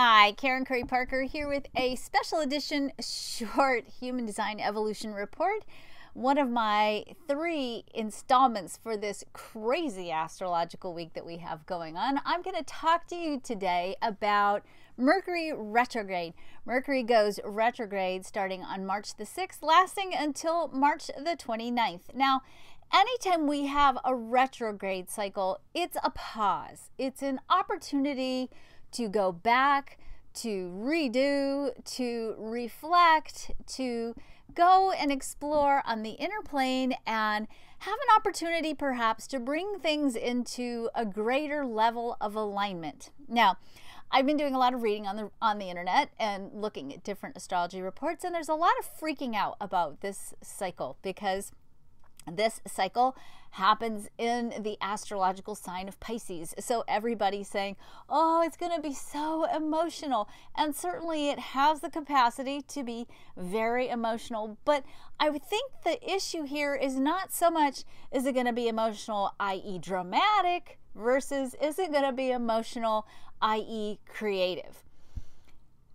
Hi, Karen Curry Parker here with a special edition short human design evolution report. One of my 3 installments for this crazy astrological week that we have going on. I'm going to talk to you today about Mercury retrograde. Mercury goes retrograde starting on March the 6th, lasting until March the 29th. Now, anytime we have a retrograde cycle, it's a pause. It's an opportunity to go back, to redo, to reflect, to go and explore on the inner plane and have an opportunity perhaps to bring things into a greater level of alignment. Now, I've been doing a lot of reading on the internet and looking at different astrology reports, and there's a lot of freaking out about this cycle because this cycle happens in the astrological sign of Pisces. So everybody's saying, oh, it's going to be so emotional. And certainly it has the capacity to be very emotional. But I would think the issue here is not so much, is it going to be emotional, i.e. dramatic, versus is it going to be emotional, i.e. creative.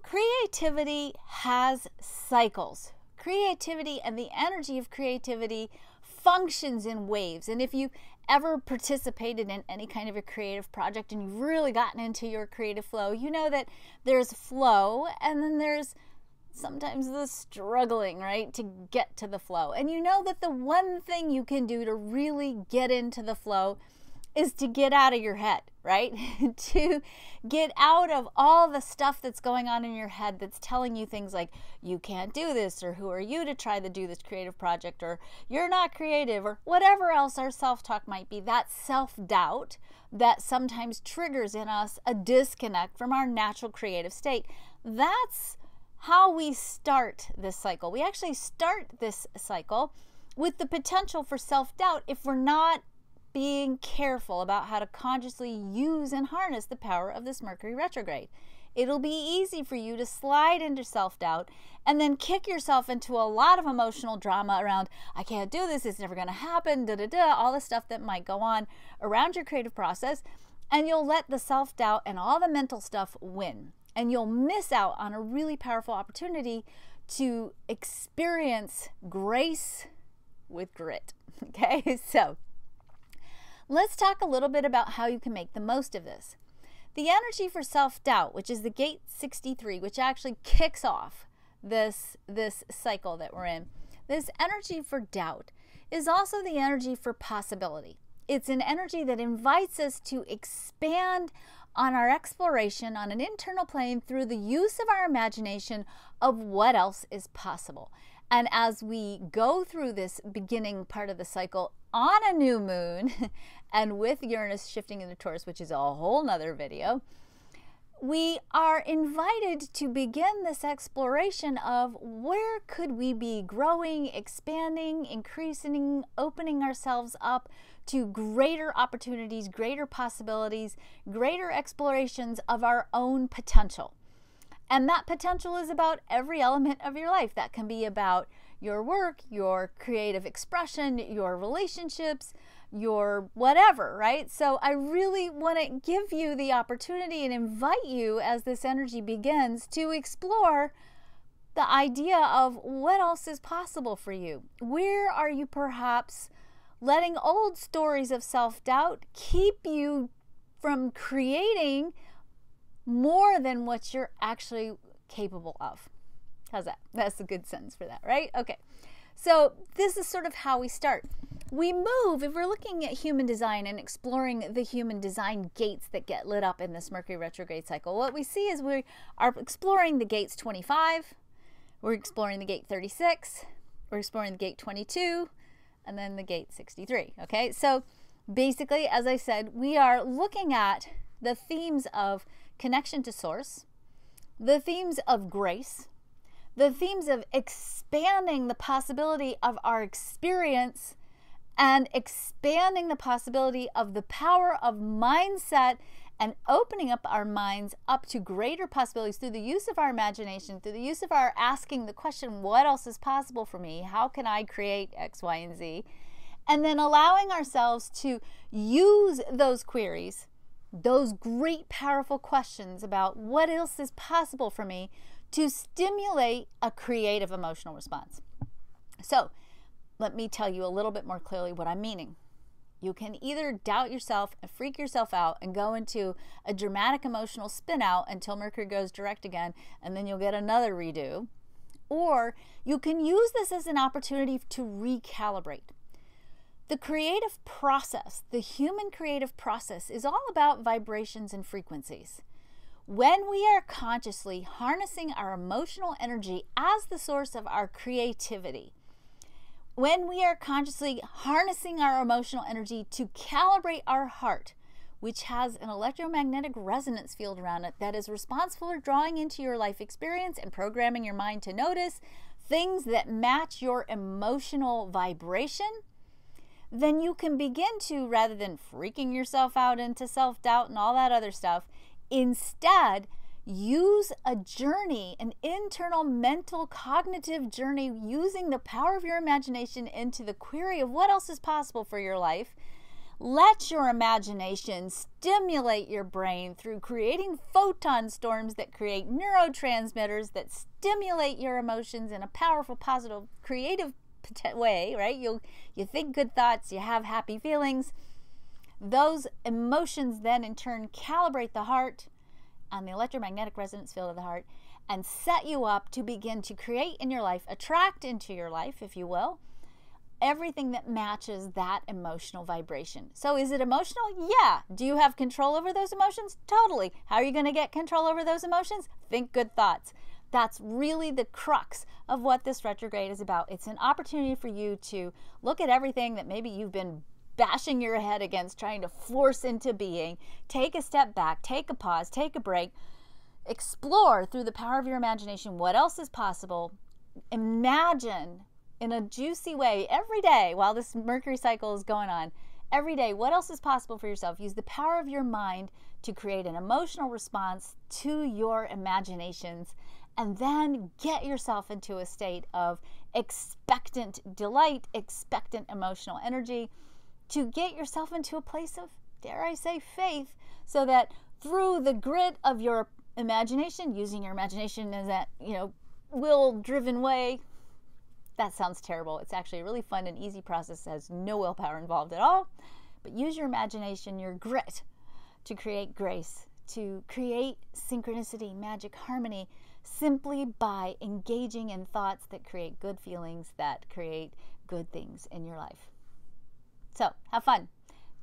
Creativity has cycles. Creativity and the energy of creativity functions in waves. And if you ever participated in any kind of a creative project and you've really gotten into your creative flow, you know that there's flow and then there's sometimes the struggling, right, to get to the flow. And you know that the one thing you can do to really get into the flow is to get out of your head, right? To get out of all the stuff that's going on in your head that's telling you things like, you can't do this, or who are you to try to do this creative project, or you're not creative, or whatever else our self-talk might be. That self-doubt that sometimes triggers in us a disconnect from our natural creative state. That's how we start this cycle. We actually start this cycle with the potential for self-doubt if we're not being careful about how to consciously use and harness the power of this Mercury retrograde. It'll be easy for you to slide into self-doubt and then kick yourself into a lot of emotional drama around, I can't do this, it's never going to happen, all the stuff that might go on around your creative process, and you'll let the self-doubt and all the mental stuff win. And you'll miss out on a really powerful opportunity to experience grace with grit. Okay, so let's talk a little bit about how you can make the most of this. The energy for self-doubt, which is the gate 63, which actually kicks off this cycle that we're in. This energy for doubt is also the energy for possibility. It's an energy that invites us to expand on our exploration on an internal plane through the use of our imagination of what else is possible. And as we go through this beginning part of the cycle on a new moon and with Uranus shifting into Taurus, which is a whole nother video, we are invited to begin this exploration of where could we be growing, expanding, increasing, opening ourselves up to greater opportunities, greater possibilities, greater explorations of our own potential. And that potential is about every element of your life. That can be about your work, your creative expression, your relationships, your whatever, right? So I really want to give you the opportunity and invite you as this energy begins to explore the idea of what else is possible for you. Where are you perhaps letting old stories of self-doubt keep you from creating more than what you're actually capable of? How's that? That's a good sentence for that, right? Okay. So this is sort of how we start. We move, if we're looking at human design and exploring the human design gates that get lit up in this Mercury retrograde cycle, what we see is we are exploring the gates 25, we're exploring the gate 36, we're exploring the gate 22, and then the gate 63, okay? So basically, as I said, we are looking at the themes of connection to source, the themes of grace, the themes of expanding the possibility of our experience and expanding the possibility of the power of mindset and opening up our minds up to greater possibilities through the use of our imagination, through the use of our asking the question, what else is possible for me? How can I create X, Y, and Z? And then allowing ourselves to use those queries those great, powerful questions about what else is possible for me to stimulate a creative emotional response. So let me tell you a little bit more clearly what I'm meaning. You can either doubt yourself and freak yourself out and go into a dramatic emotional spin out until Mercury goes direct again, and then you'll get another redo. Or you can use this as an opportunity to recalibrate. The creative process, the human creative process, is all about vibrations and frequencies. When we are consciously harnessing our emotional energy as the source of our creativity, when we are consciously harnessing our emotional energy to calibrate our heart, which has an electromagnetic resonance field around it that is responsible for drawing into your life experience and programming your mind to notice things that match your emotional vibration, then you can begin to, rather than freaking yourself out into self-doubt and all that other stuff, instead use a journey, an internal mental cognitive journey, using the power of your imagination into the query of what else is possible for your life. Let your imagination stimulate your brain through creating photon storms that create neurotransmitters that stimulate your emotions in a powerful, positive, creative way, right? You think good thoughts, you have happy feelings. Those emotions then in turn calibrate the heart on the electromagnetic resonance field of the heart and set you up to begin to create in your life, attract into your life, if you will, everything that matches that emotional vibration. So is it emotional? Yeah. Do you have control over those emotions? Totally. How are you going to get control over those emotions? Think good thoughts. That's really the crux of what this retrograde is about. It's an opportunity for you to look at everything that maybe you've been bashing your head against, trying to force into being. Take a step back, take a pause, take a break, explore through the power of your imagination what else is possible. Imagine in a juicy way every day while this Mercury cycle is going on, every day, what else is possible for yourself. Use the power of your mind to create an emotional response to your imaginations, and then get yourself into a state of expectant delight, expectant emotional energy, to get yourself into a place of, dare I say, faith, so that through the grit of your imagination, using your imagination as that, will-driven way. That sounds terrible. It's actually a really fun and easy process. It has no willpower involved at all. But use your imagination, your grit, to create grace, to create synchronicity, magic, harmony, simply by engaging in thoughts that create good feelings, that create good things in your life. So have fun.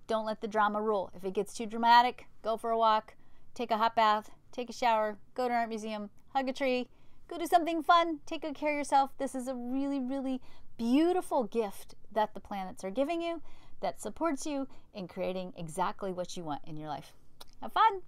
Don't let the drama rule. If it gets too dramatic, go for a walk, take a hot bath, take a shower, go to an art museum, hug a tree, go do something fun, take good care of yourself. This is a really, really beautiful gift that the planets are giving you that supports you in creating exactly what you want in your life. Have fun.